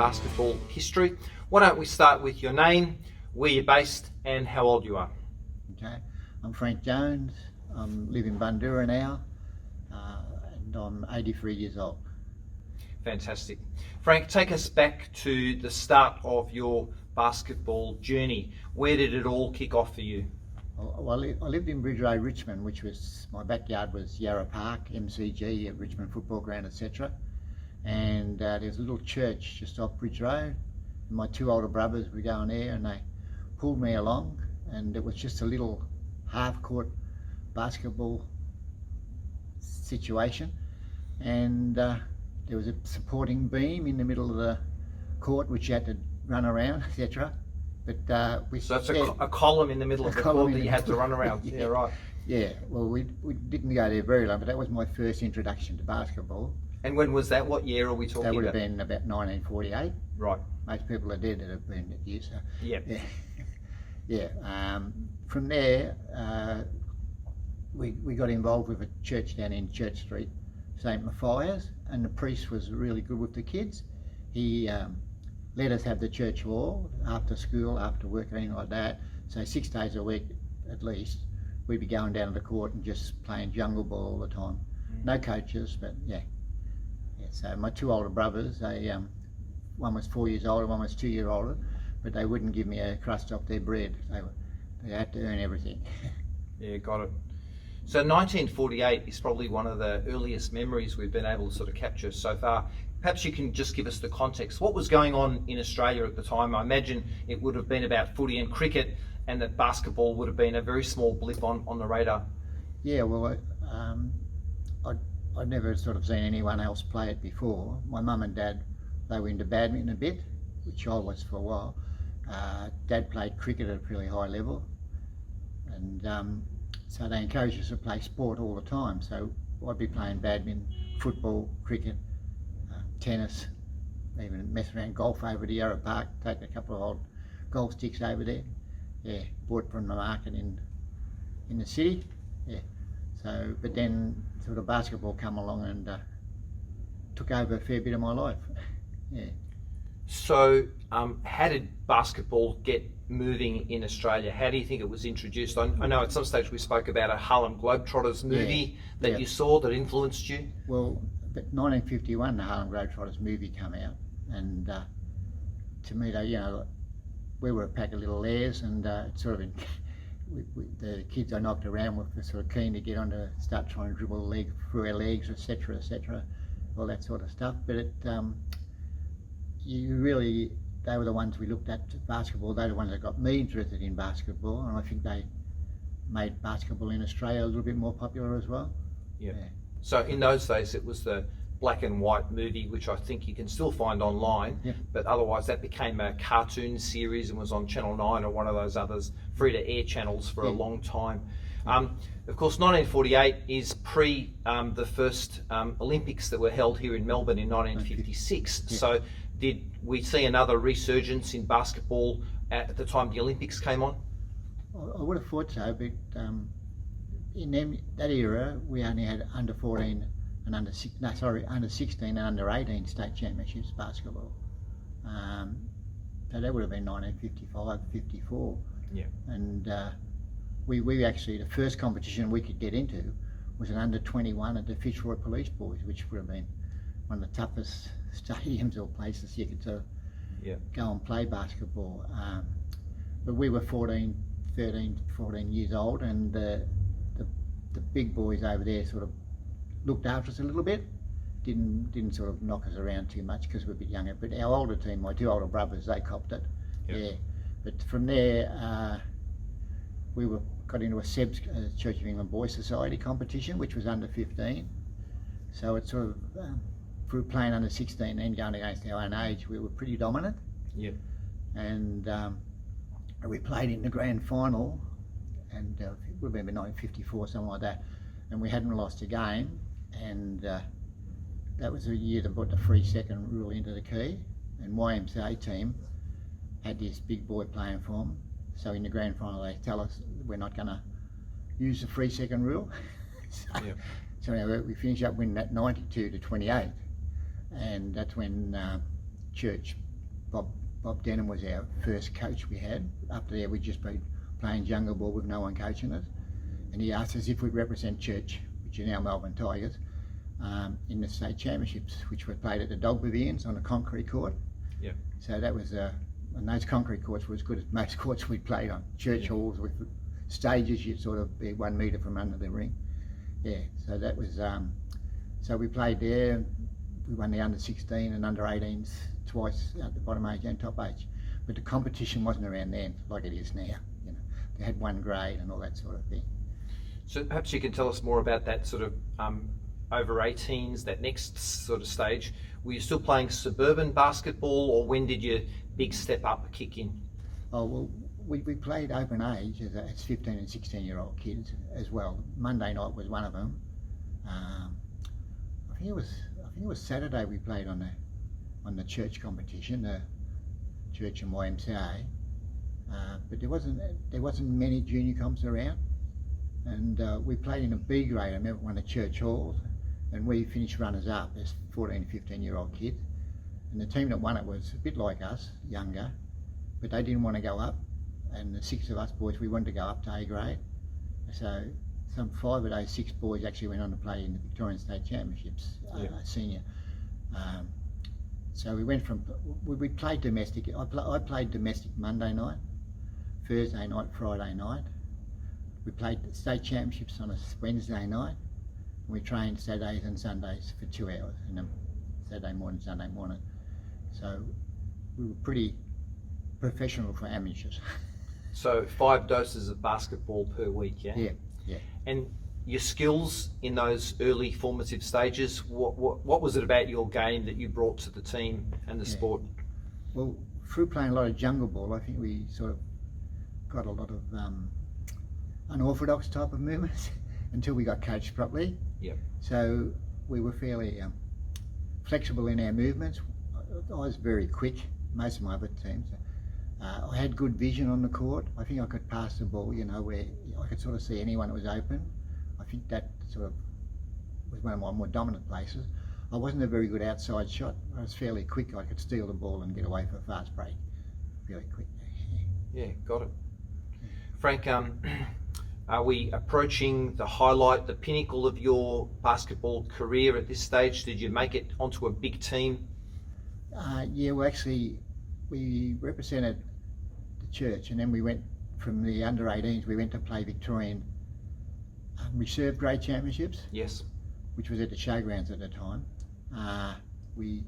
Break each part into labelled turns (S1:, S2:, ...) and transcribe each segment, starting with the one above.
S1: basketball history. Why don't we start with your name, where you're based, and how old you are?
S2: Okay, I'm Frank Jones. I live in Bundoora now, and I'm 83 years old.
S1: Fantastic. Frank, take us back to the start of your basketball journey. Where did it all kick off for you?
S2: Well, I lived in Bridge Road, Richmond, which was, my backyard was Yarra Park, MCG, Richmond Football Ground, etc. And there's a little church just off Bridge Road. My two older brothers were going there and they pulled me along, and it was just a little half-court basketball situation. And there was a supporting beam in the middle of the court which you had to run around, etc. But
S1: so that's a column in the middle of the court that you had to run around.
S2: Yeah.
S1: Yeah, right.
S2: Yeah, well, we didn't go there very long, but that was my first introduction to basketball.
S1: And when was that? What year are we talking about?
S2: That would have been about 1948.
S1: Right.
S2: Most people are dead that have been that year. So
S1: Yep.
S2: yeah. Yeah. From there, we got involved with a church down in Church Street, St Matthias, and the priest was really good with the kids. He let us have the church hall after school, after work, anything like that. So 6 days a week at least, we'd be going down to the court and just playing jungle ball all the time. No coaches, but yeah. So my two older brothers, they one was 4 years older, one was 2 years older, but they wouldn't give me a crust off their bread. They had to earn everything.
S1: Yeah, got it. So 1948 is probably one of the earliest memories we've been able to sort of capture so far. Perhaps you can just give us the context. What was going on in Australia at the time? I imagine it would have been about footy and cricket, and that basketball would have been a very small blip on the radar.
S2: Yeah, well, I'd never sort of seen anyone else play it before. My mum and dad, they were into badminton a bit, which I was for a while. Dad played cricket at a pretty high level, and so they encouraged us to play sport all the time. So I'd be playing badminton, football, cricket, tennis, even messing around golf over to Yarra Park, taking a couple of old golf sticks over there. Yeah, bought from the market in the city. Yeah. So, but then sort of basketball come along and took over a fair bit of my life. Yeah.
S1: So, how did basketball get moving in Australia? How do you think it was introduced? I know at some stage we spoke about a Harlem Globetrotters movie that you saw that influenced you.
S2: Well, but 1951, the Harlem Globetrotters movie came out, and to me, we were a pack of little lares, and sort of the kids I knocked around with were sort of keen to get on to start trying to dribble the leg through our legs, etc., all that sort of stuff. But they were the ones we looked at basketball. They're the ones that got me interested in basketball, and I think they made basketball in Australia a little bit more popular as well.
S1: Yeah. So in those days it was the black and white movie, which I think you can still find online, but otherwise that became a cartoon series and was on Channel 9 or one of those others free-to-air channels for a long time. Of course, 1948 is pre the first Olympics that were held here in Melbourne in 1956. So did we see another resurgence in basketball at the time the Olympics came on?
S2: I would have thought so, but in that era we only had under 14 and under 16 and under 18 state championships basketball. So that would have been 1955, 54.
S1: Yeah.
S2: And we actually, the first competition we could get into was an under 21 at the Fitzroy Police Boys, which would have been one of the toughest stadiums or places you could go and play basketball. But we were 13, 14 years old, and the big boys over there sort of looked after us a little bit. Didn't sort of knock us around too much because we're a bit younger. But our older team, my two older brothers, they copped it. Yeah. But from there, we got into a SEBS, Church of England Boys Society competition, which was under 15. So it's sort of through playing under 16 and going against our own age, we were pretty dominant.
S1: Yeah.
S2: And we played in the grand final, and it would have been 1954, something like that. And we hadn't lost a game, and that was the year they brought the 3 second rule into the key, and YMCA team had this big boy playing for them. So in the grand final they tell us we're not going to use the 3 second rule. So anyway, we finished up winning that 92-28, and that's when Church Bob Denham was our first coach we had. Up there we'd just been playing jungle ball with no one coaching us. And he asked us if we'd represent Church, which are now Melbourne Tigers, in the state championships, which were played at the Dog Pavilions on a concrete court.
S1: Yeah.
S2: So that was, and those concrete courts were as good as most courts we'd played on. Church halls with stages, you'd sort of be 1 metre from under the ring. Yeah, so that was, so we played there. We won the under 16 and under 18s twice at the bottom age and top age. But the competition wasn't around then like it is now. You know, they had one grade and all that sort of thing.
S1: So perhaps you can tell us more about that sort of over 18s, that next sort of stage. Were you still playing suburban basketball, or when did your big step up kick in?
S2: Oh, well, we played open age as 15 and 16-year-old kids as well. Monday night was one of them. I think it was Saturday we played on the church competition, the church and YMCA. But there wasn't many junior comps around, and we played in a B grade. I remember one of the church halls, and we finished runners up as 14, 15-year-old kids. And the team that won it was a bit like us, younger, but they didn't want to go up. And the 6 of us boys, we wanted to go up to A grade. So some 5 of those 6 boys actually went on to play in the Victorian State Championships, senior. So we went from, we played domestic. I played domestic Monday night, Thursday night, Friday night. We played the state championships on a Wednesday night. We trained Saturdays and Sundays for 2 hours, and then Saturday morning, Sunday morning. So we were pretty professional for amateurs.
S1: So 5 doses of basketball per week, yeah?
S2: Yeah.
S1: And your skills in those early formative stages, what was it about your game that you brought to the team and the sport?
S2: Well, through playing a lot of jungle ball, I think we sort of got a lot of unorthodox type of movements until we got coached properly.
S1: Yeah.
S2: So we were fairly flexible in our movements. I was very quick, most of my other teams. I had good vision on the court. I think I could pass the ball, you know, where I could sort of see anyone that was open. I think that sort of was one of my more dominant places. I wasn't a very good outside shot. I was fairly quick. I could steal the ball and get away for a fast break. Fairly quick.
S1: Yeah, got it. Frank, are we approaching the highlight, the pinnacle of your basketball career at this stage? Did you make it onto a big team?
S2: Yeah, well, actually, we represented the church, and then we went from the under 18s. We went to play Victorian reserve grade championships.
S1: Yes.
S2: Which was at the showgrounds at the time. We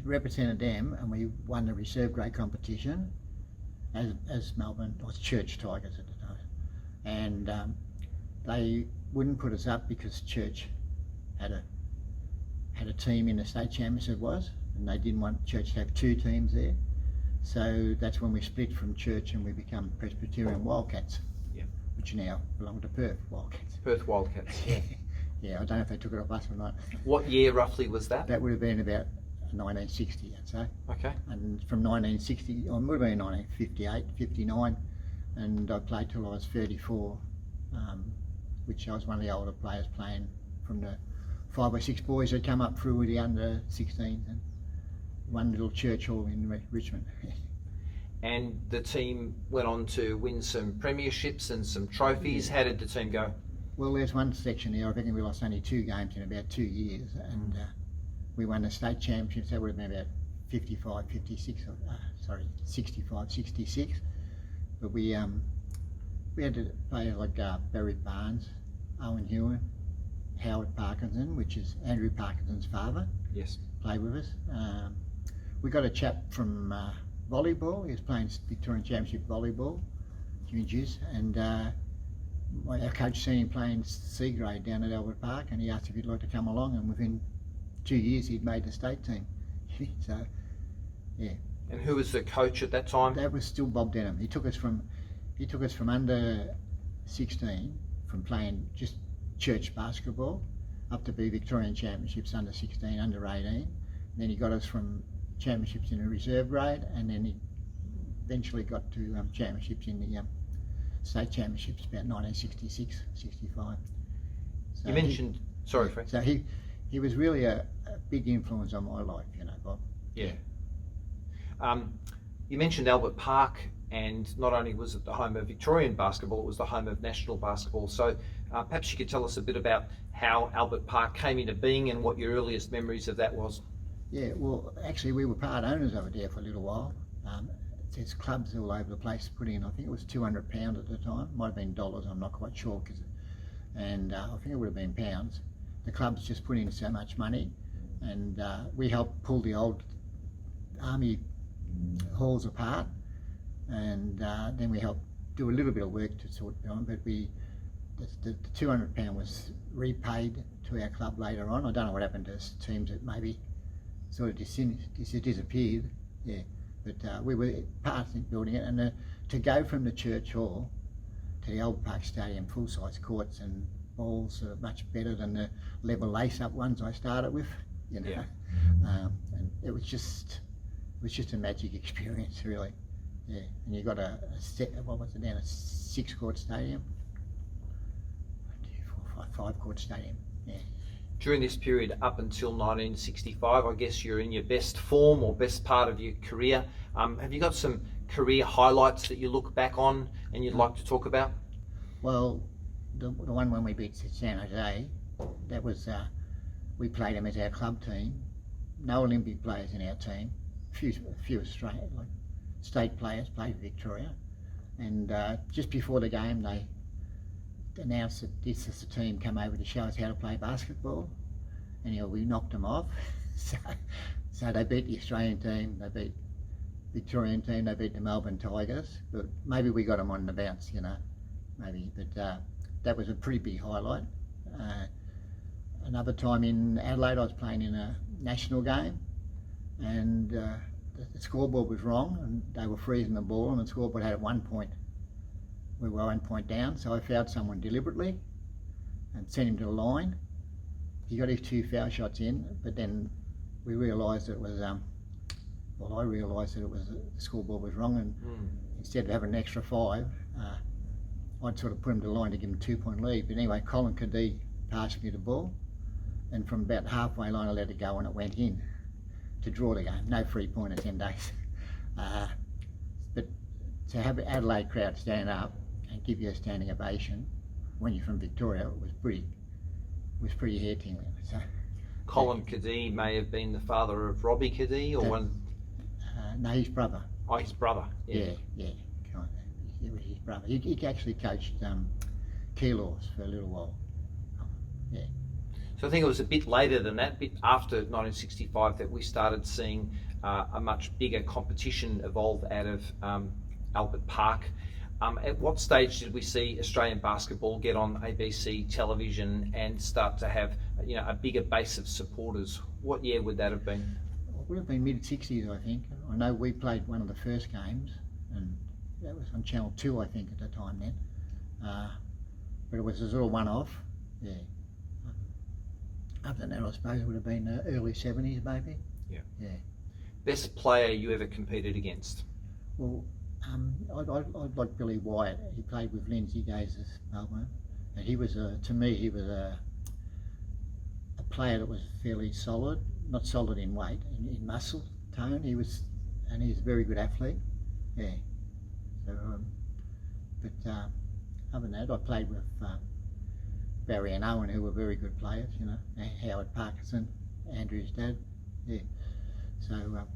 S2: represented them, and we won the reserve grade competition as Melbourne, or Church Tigers at the time. And they wouldn't put us up because Church had a team in the state championship and they didn't want Church to have 2 teams there. So that's when we split from Church and we become Presbyterian Wildcats, which now belong to Perth Wildcats.
S1: Perth Wildcats.
S2: Yeah, I don't know if they took it off us or not.
S1: What year roughly was that?
S2: That would have been about 1960, I'd say.
S1: Okay.
S2: And from 1960, or it would have been 1958, 59, and I played till I was 34, which I was one of the older players playing from the 5 or 6 boys that come up through with the under 16s and one little church hall in Richmond.
S1: And the team went on to win some premierships and some trophies. How did the team go?
S2: Well, there's one section there. I reckon we lost only 2 games in about 2 years, and we won the state championships. That would have been about 65, 66. But we had players like Barry Barnes, Owen Hewen, Howard Parkinson, which is Andrew Parkinson's father.
S1: Yes.
S2: Played with us. We got a chap from volleyball. He was playing Victorian Championship volleyball, juniors, and our coach seen him playing C grade down at Albert Park, and he asked if he'd like to come along, and within 2 years he'd made the state team. So, yeah.
S1: And who was the coach at that time?
S2: That was still Bob Denham. He took us from under 16, from playing just church basketball, up to be Victorian Championships under 16, under 18. And then he got us from championships in a reserve grade, and then he eventually got to championships in the state championships about 1966, 65. So
S1: you mentioned, sorry Frank.
S2: So he was really a a big influence on my life, you know, Bob.
S1: Yeah. You mentioned Albert Park, and not only was it the home of Victorian basketball, it was the home of national basketball. So perhaps you could tell us a bit about how Albert Park came into being and what your earliest memories of that was.
S2: Yeah, well, actually, we were part owners over there for a little while. There's clubs all over the place put in. I think it was £200 at the time. Might have been dollars. I'm not quite sure. And I think it would have been pounds. The clubs just put in so much money, and we helped pull the old army halls apart, and then we helped do a little bit of work to sort it on. But the £200 was repaid to our club later on. I don't know what happened to teams that maybe sort of disappeared. Yeah. But we were part in building it, and to go from the church hall to the Albert Park Stadium, full-size courts and balls are much better than the level lace-up ones I started with, you know.
S1: Yeah.
S2: And it was just a magic experience, really. Yeah, and you got a 6-court stadium, 5-court stadium. Yeah.
S1: During this period up until 1965, I guess you're in your best form or best part of your career. Have you got some career highlights that you look back on and you'd like to talk about?
S2: Well, the one when we beat San Jose, that was, we played them as our club team. No Olympic players in our team. A few Australian, like state players played for Victoria. And just before the game, they announced that this is the team come over to show us how to play basketball. And we knocked them off. So they beat the Australian team, they beat the Victorian team, they beat the Melbourne Tigers. But maybe we got them on the bounce, you know, maybe. But that was a pretty big highlight. Another time in Adelaide, I was playing in a national game, and the scoreboard was wrong, and they were freezing the ball, and the scoreboard had 1 point. We were 1 point down, so I fouled someone deliberately and sent him to the line. He got his 2 foul shots in, but then we realised it was, I realised that it was the scoreboard was wrong, and instead of having an extra 5, I'd sort of put him to the line to give him a 2-point lead. But anyway, Colin Cadee passed me the ball, and from about halfway line I let it go and it went in to draw the game. No 3-point in 10 days. But to have an Adelaide crowd stand up and give you a standing ovation when you're from Victoria was pretty hair tingling. So,
S1: Colin Cadee may have been the father of Robbie Cadee, or one.
S2: No, his brother.
S1: Oh, his brother.
S2: Yeah. It was his brother. He actually coached Keilors for a little while. Yeah.
S1: So I think it was a bit later than that, a bit after 1965, that we started seeing a much bigger competition evolve out of Albert Park. At what stage did we see Australian basketball get on ABC television and start to have, a bigger base of supporters? What year would that have been?
S2: It would have been mid-60s, I think. I know we played one of the first games, and that was on Channel 2, I think, at the time then. But it was a sort of one-off, yeah. Other than that, I suppose it would have been early 70s, maybe. Yeah.
S1: Best player you ever competed against?
S2: Well, I'd like Billy Wyatt. He played with Lindsay Gazes, Melbourne, and he was to me he was a player that was fairly solid, not solid in weight, in muscle tone. He's a very good athlete. Yeah. So, other than that, I played with Barry and Owen, who were very good players. Howard Parkinson, Andrew's dad. Yeah. So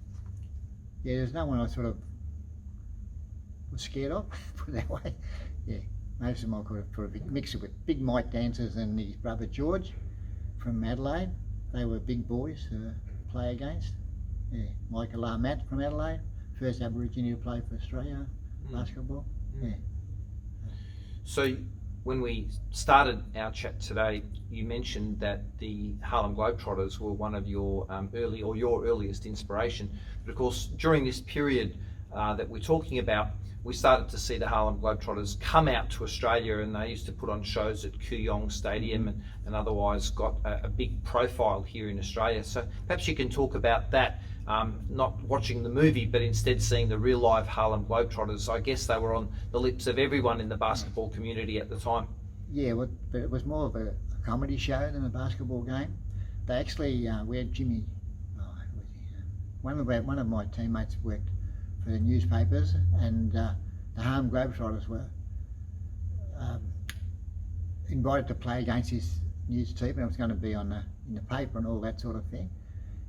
S2: there's no one I sort of was scared of, put it that way. Yeah, most of them I could have put a mix it with Big Mike Dancers and his brother George from Adelaide. They were big boys to play against. Yeah, Michael Armat from Adelaide, first Aborigine to play for Australia basketball. Yeah.
S1: So when we started our chat today, you mentioned that the Harlem Globetrotters were one of your your earliest inspiration. But of course, during this period that we're talking about, we started to see the Harlem Globetrotters come out to Australia, and they used to put on shows at Kooyong Stadium and otherwise got a big profile here in Australia. So perhaps you can talk about that, not watching the movie, but instead seeing the real live Harlem Globetrotters. I guess they were on the lips of everyone in the basketball community at the time.
S2: Yeah, but it was more of a comedy show than a basketball game. they actually, we had Jimmy, who was he? One of my teammates worked for the newspapers, and the Harlem Globetrotters were invited to play against his news team, and it was going to be in the paper and all that sort of thing.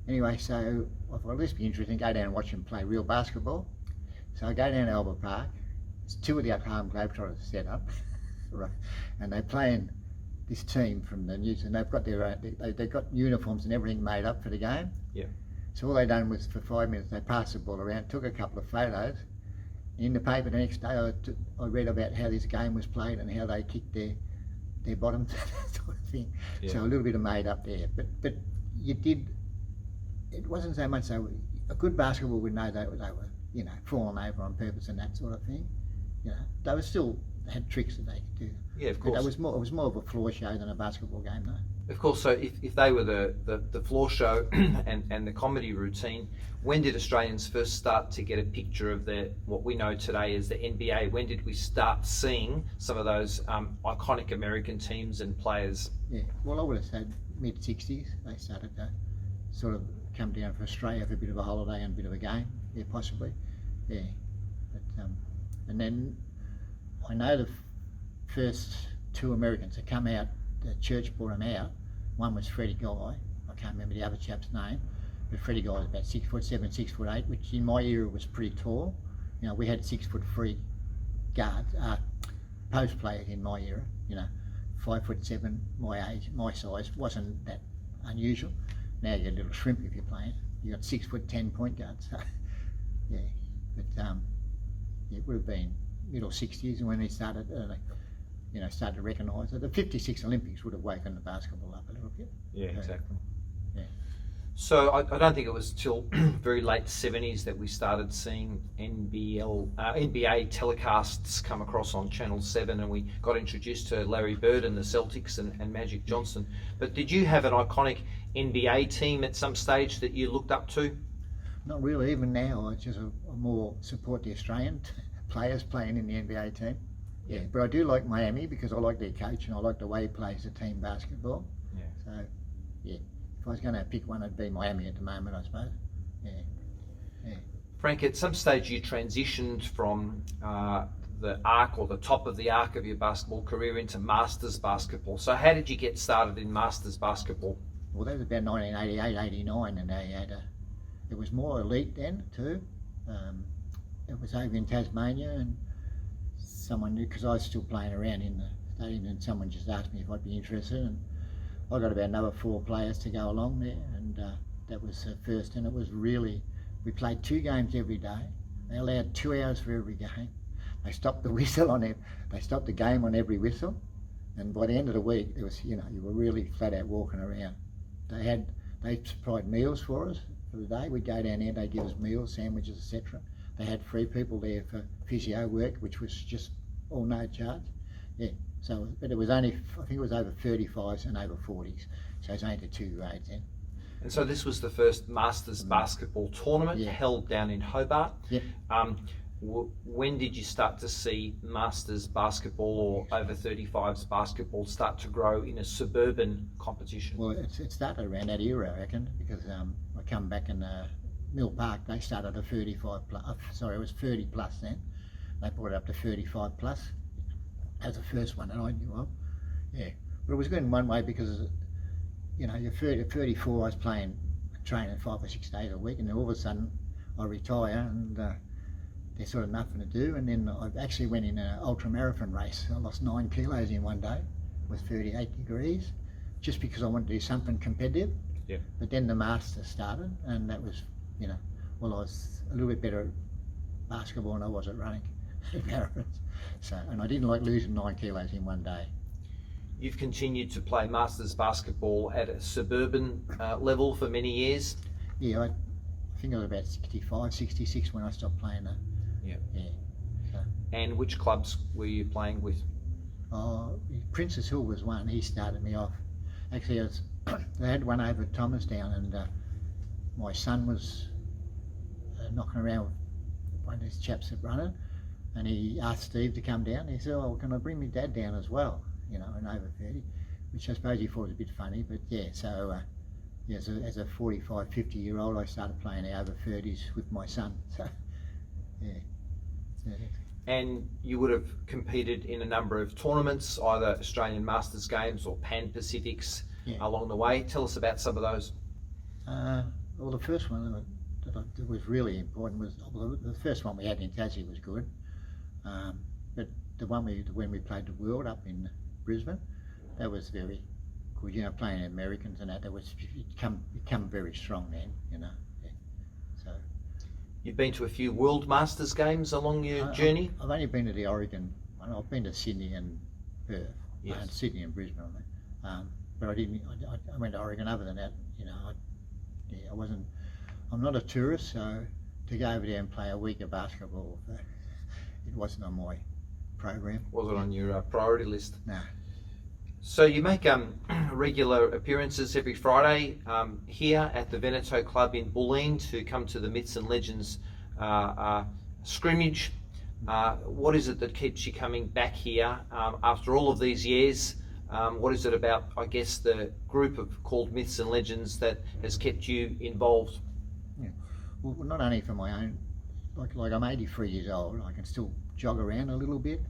S2: Anyway, so I thought, this would be interesting, go down and watch them play real basketball. So I go down to Albert Park. It's two of the Harlem Globetrotters set up, right, and they're playing this team from the news, and they've got their own, they've got uniforms and everything made up for the game.
S1: Yeah.
S2: So all they done was, for 5 minutes, they passed the ball around, took a couple of photos. In the paper the next day, I read about how this game was played and how they kicked their bottoms, that sort of thing.
S1: Yeah.
S2: So a little bit of made up there, but you did. It wasn't so much so. A good basketball would know they were falling over on purpose and that sort of thing. They were still had tricks that they could do.
S1: Yeah, of course.
S2: But it was more of a floor show than a basketball game, though.
S1: Of course. So if they were the floor show and the comedy routine, when did Australians first start to get a picture of what we know today as the NBA? When did we start seeing some of those iconic American teams and players?
S2: Yeah, well, I would have said mid-60s they started to sort of come down for Australia for a bit of a holiday and a bit of a game, yeah, possibly, yeah. But and then I know the first two Americans that come out, the church brought them out. One was Freddie Guy. I can't remember the other chap's name, but Freddie Guy was about 6'7", 6'8", which in my era was pretty tall. We had 6'3" guards, post players in my era. 5'7", my age, my size wasn't that unusual. Now you're a little shrimp if you're playing. You got 6'10" point guards. So, yeah, but it would have been middle 60s when they started. Started to recognise that the '56 Olympics would have woken the basketball up a little bit.
S1: Yeah, exactly.
S2: Yeah.
S1: So I don't think it was till very late 70s that we started seeing NBA telecasts come across on Channel 7, and we got introduced to Larry Bird and the Celtics and Magic Johnson. But did you have an iconic NBA team at some stage that you looked up to?
S2: Not really. Even now, I just more support the Australian players playing in the NBA team. Yeah, but I do like Miami because I like their coach and I like the way he plays the team basketball.
S1: Yeah.
S2: So, yeah, if I was going to pick one, it'd be Miami at the moment, I suppose. Yeah. Yeah.
S1: Frank, at some stage you transitioned from the arc or the top of the arc of your basketball career into Masters basketball. So how did you get started in Masters basketball?
S2: Well, that was about 1988, 89, and they had it was more elite then too. It was over in Tasmania, and someone knew, because I was still playing around in the stadium, and someone just asked me if I'd be interested, and I got about another 4 players to go along there, and that was the first, and it was really, we played 2 games every day. They allowed 2 hours for every game. They stopped the whistle on it. They stopped the game on every whistle, and by the end of the week, there was, you were really flat out walking around. They supplied meals for us for the day. We'd go down there, they'd give us meals, sandwiches, etc. They had 3 people there for physio work, which was just all no charge. Yeah. So, but it was only, I think it was over 35s and over 40s. So it's only the 2 grades then.
S1: And so this was the first Masters basketball tournament held down in Hobart.
S2: Yep.
S1: When did you start to see Masters basketball or over 35s basketball start to grow in a suburban competition?
S2: Well, it started around that era, I reckon, because I come back in Mill Park, they started at 35 plus, sorry, it was 30 plus then. They brought it up to 35 plus as the first one that I knew of. Yeah, but it was good in one way because, you're 34, I was training 5 or 6 days a week, and then all of a sudden I retire and there's sort of nothing to do. And then I actually went in an ultra marathon race. I lost 9 kilos in one day. It was 38 degrees, just because I wanted to do something competitive.
S1: Yeah.
S2: But then the Masters started, and that was, I was a little bit better at basketball than I was at running marathons. So, and I didn't like losing 9 kilos in one day.
S1: You've continued to play Masters basketball at a suburban level for many years.
S2: Yeah, I think I was about 65, 66 when I stopped playing that.
S1: Yeah.
S2: Yeah. So,
S1: and which clubs were you playing with?
S2: Princess Hill was one. He started me off. Actually, they had one over at Thomastown, and my son was knocking around with one of these chaps that run it, and he asked Steve to come down. He said, "Oh, can I bring my dad down as well?" And over 30, which I suppose he thought was a bit funny, but yeah. So yeah, as a 45, 50-year-old, I started playing the over 30s with my son. So, yeah.
S1: And you would have competed in a number of tournaments, either Australian Masters Games or Pan Pacifics along the way. Tell us about some of those.
S2: Well, the first one that was really important was, well, the first one we had in Tassie was good, but the one when we played the World up in Brisbane, that was very good. You know, playing Americans and that was become very strong then. You know, yeah. So
S1: you've been to a few World Masters Games along your journey.
S2: I've only been to the Oregon one. I've been to Sydney and Perth, and Sydney and Brisbane. But I didn't. I went to Oregon. Other than that, you know, I wasn't. I'm not a tourist, so to go over there and play a week of basketball, it wasn't on my program.
S1: Wasn't on your priority list?
S2: No.
S1: So you make regular appearances every Friday here at the Veneto Club in Bulleen to come to the Myths and Legends scrimmage. What is it that keeps you coming back here after all of these years? What is it about, I guess, the group called Myths and Legends that has kept you involved?
S2: Yeah. Well, not only for my own, like I'm 83 years old, I can still jog around a little bit,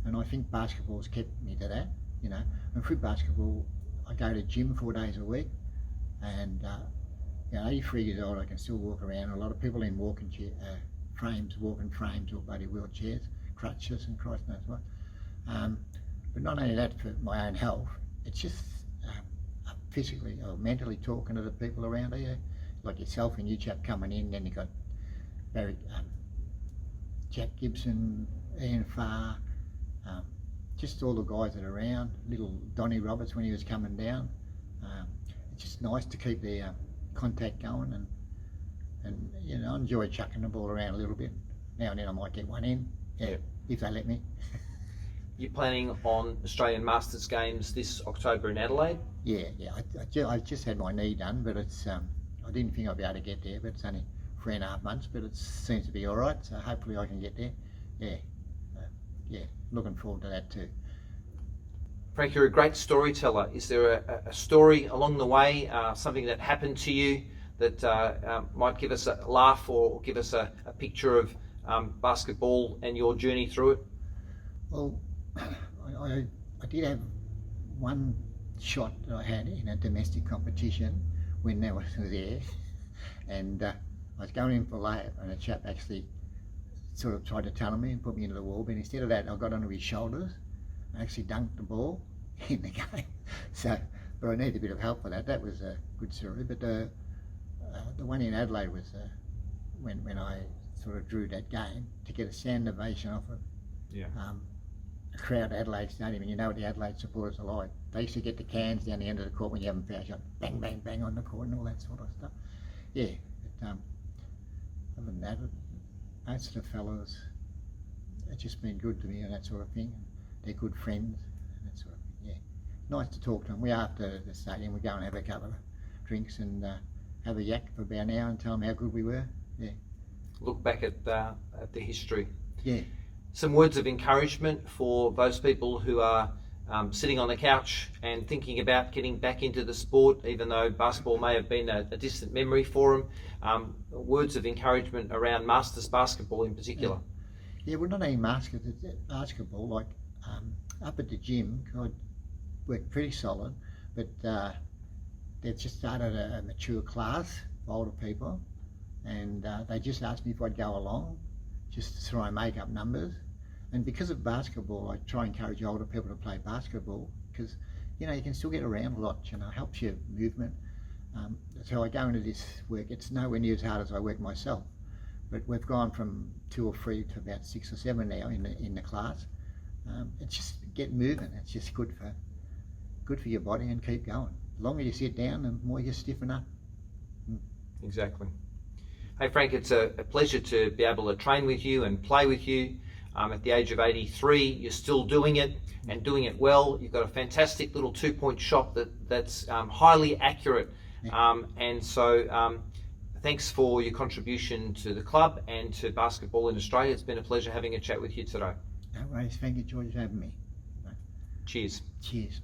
S2: and I think basketball's kept me to that, you know. And through basketball, I go to gym 4 days a week, and you know, 83 years old, I can still walk around. A lot of people in walking frames or bloody wheelchairs, crutches, and Christ knows what. But not only that, for my own health, it's just physically or mentally talking to the people around here, like yourself and you chap coming in. Then you got Barry, Jack Gibson, Ian Farr, just all the guys that are around. Little Donnie Roberts when he was coming down. It's just nice to keep the contact going, and you know, I enjoy chucking the ball around a little bit. Now and then I might get one in, if they let me.
S1: You're planning on Australian Masters Games this October in Adelaide?
S2: Yeah. I just had my knee done, but it's I didn't think I'd be able to get there, but it's only 3.5 months, but it seems to be all right, so hopefully I can get there. Yeah, looking forward to that too.
S1: Frank, you're a great storyteller. Is there a story along the way, something that happened to you that might give us a laugh or give us a picture of basketball and your journey through it?
S2: Well, I did have one shot that I had in a domestic competition when I was there, and I was going in for layup, and a chap actually sort of tried to tunnel me and put me into the wall, but instead of that I got onto his shoulders and actually dunked the ball in the game. So, but I needed a bit of help for that. That was a good story. But the one in Adelaide was when I sort of drew that game to get a standing ovation off of a crowd at Adelaide Stadium, and you know what the Adelaide supporters are like. They used to get the cans down the end of the court when you haven't foul shot, bang, bang, bang on the court and all that sort of stuff. Yeah, but other than that, most of the fellows have just been good to me and that sort of thing. They're good friends and that sort of thing, yeah. Nice to talk to them. We after the stadium, we go and have a couple of drinks and have a yak for about an hour and tell them how good we were, yeah.
S1: Look back at the history.
S2: Yeah.
S1: Some words of encouragement for those people who are sitting on the couch and thinking about getting back into the sport, even though basketball may have been a distant memory for them. Words of encouragement around Masters basketball in particular.
S2: Yeah, well, not only basketball, like up at the gym, I worked pretty solid, but they've just started a mature class for older people, and they just asked me if I'd go along, just to try and make up numbers. And because of basketball, I try and encourage older people to play basketball, because you know, you can still get around a lot, you know, helps your movement. So I go into this work, it's nowhere near as hard as I work myself, but we've gone from 2 or 3 to about 6 or 7 now in the class. It's just get moving. It's just good for your body, and keep going. The longer you sit down, the more you stiffen up.
S1: Exactly. Hey Frank, it's a pleasure to be able to train with you and play with you. At the age of 83, you're still doing it and doing it well. You've got a fantastic little 2-point shot that's highly accurate. And so thanks for your contribution to the club and to basketball in Australia. It's been a pleasure having a chat with you today.
S2: No worries, thank you, George, for having me.
S1: Cheers.
S2: Cheers.